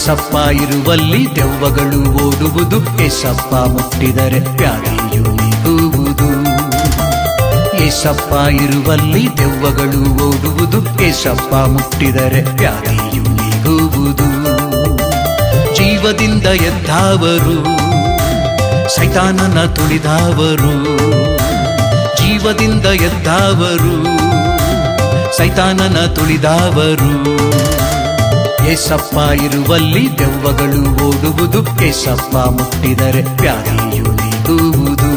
ಏಸಪ್ಪ ಇರುವಲ್ಲಿ ದೆವ್ವಗಳು ಓಡುವುದು, ಏಸಪ್ಪ ಮುಟ್ಟಿದರೆ ವ್ಯಾಧಿಯು ನೀಗುವುದು. ಏಸಪ್ಪ ಇರುವಲ್ಲಿ ದೆವ್ವಗಳು ಓಡುವುದು, ಏಸಪ್ಪ ಮುಟ್ಟಿದರೆ ವ್ಯಾಧಿಯು ನೀಗುವುದು. ಜೀವದಿಂದ ಎದ್ದಾವರು ಸೈತಾನನ ತುಳಿದವರು, ಜೀವದಿಂದ ಎದ್ದಾವರು ಸೈತಾನನ ತುಳಿದವರು. ಏಸಪ್ಪ ಇರುವಲ್ಲಿ ದೆವ್ವಗಳು ಓಡುವುದು, ಏಸಪ್ಪ ಮುಟ್ಟಿದರೆ ವ್ಯಾಧಿಯು ನೀಗುವುದು.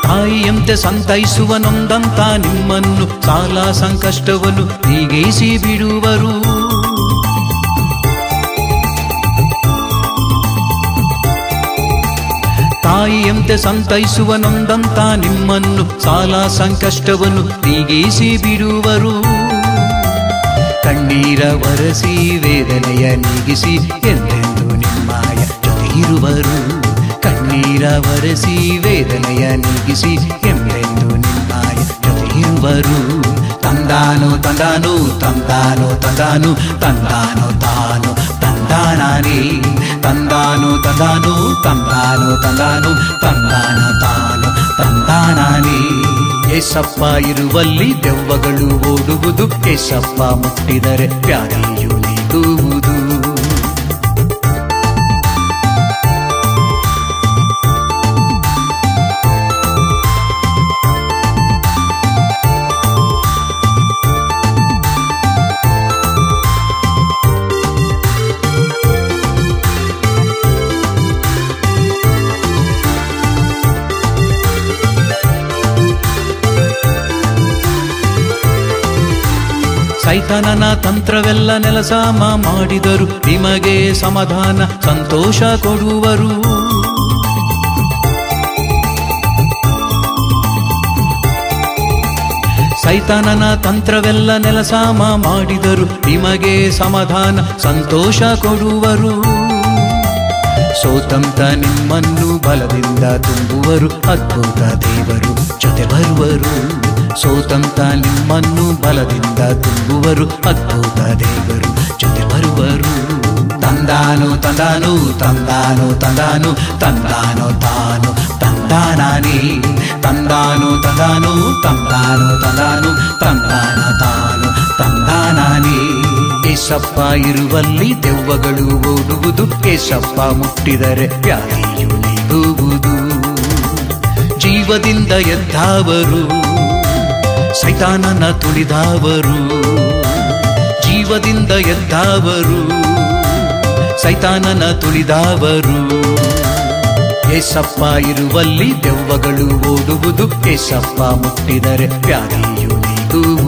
ತಾಯಿಯಂತೆ ಸಂತೈಸುವನೊಂದಂತ ನಿಮ್ಮನ್ನು ಸಾಲ ಸಂಕಷ್ಟವನ್ನು ನೀಗಿಸಿ ಬಿಡುವರು. ತಾಯಿಯಂತೆ ಸಂತೈಸುವನೊಂದಂತ ನಿಮ್ಮನ್ನು ಸಾಲ ಸಂಕಷ್ಟವನ್ನು ನೀಗಿಸಿ ಬಿಡುವರು. ಕಣ್ಣೀರ ಒರೆಸಿ ವೇದನೆಯ ನೀಗಿಸಿ ಎಂದೆಂದು ನಿಮ್ಮಯ ಜೊತೆ ಇರುವರು. ಕಣ್ಣೀರ ಒರೆಸಿ ವೇದನೆಯ ನೀಗಿಸಿ ಎಂದೆಂದು ನಿಮ್ಮಯ ಜೊತೆ ಇರುವರು. ತಂದಾನು ತಂದಾನು ತಂದಾನು ತಂದಾನು ತಂದಾನು ತಾನು ತಂದಾನೇ, ತಂದಾನು ತಂದಾನು ತಂದಾನು ತಂದಾನು ತಂದಾನ ತಾನು ತಂದಾನೇ. ಏಸಪ್ಪ ಇರುವಲ್ಲಿ ದೆವ್ವಗಳು ಓಡುವುದು, ಏಸಪ್ಪ ಮುಟ್ಟಿದರೆ ವ್ಯಾಧಿಯು ನೀಗುವುದು. ಸೈತಾನನ ತಂತ್ರವೆಲ್ಲ ನೆಲಸಾಮ ಮಾಡಿದರು, ನಿಮಗೆ ಸಮಾಧಾನ ಸಂತೋಷ ಕೊಡುವರು. ಸೈತಾನನ ತಂತ್ರವೆಲ್ಲ ನೆಲಸಾಮ ಮಾಡಿದರು, ನಿಮಗೆ ಸಮಾಧಾನ ಸಂತೋಷ ಕೊಡುವರು. ಸೋತಂತ ನಿಮ್ಮನ್ನು ಬಲದಿಂದ ತುಂಬುವರು, ಅದ್ಭುತ ದೇವರು ಜೊತೆ ಬರುವರು. ಸೋತಂತ ನಿಮ್ಮನ್ನು ಬಲದಿಂದ ತುಂಬುವರು, ಅದ್ಭುತ ದೇವರು ಜೊತೆ ಬರುವರು. ತಂದಾನು ತಂದಾನು ತಂದಾನು ತಂದಾನು ತಂದಾನು ತಾನು ತಂದಾನೇ, ತಂದಾನು ತಂದಾನು ತಂದಾನು ತಂದಾನು ತಂದಾನ ತಾನು ತಂದಾನೇ. ಏಸಪ್ಪ ಇರುವಲ್ಲಿ ದೆವ್ವಗಳು ಓಡುವುದು, ಏಸಪ್ಪ ಮುಟ್ಟಿದರೆ ವ್ಯಾಧಿಯು ನೀಗುವುದು. ಜೀವದಿಂದ ಎದ್ದಾವರು ಸೈತಾನನ ತುಳಿದವರು, ಜೀವದಿಂದ ಎದ್ದಾವರು ಸೈತಾನನ ತುಳಿದವರು. ಏಸಪ್ಪ ಇರುವಲ್ಲಿ ದೆವ್ವಗಳು ಓಡುವುದು, ಏಸಪ್ಪ ಮುಟ್ಟಿದರೆ ವ್ಯಾಧಿಯು ನೀಗುವುದು.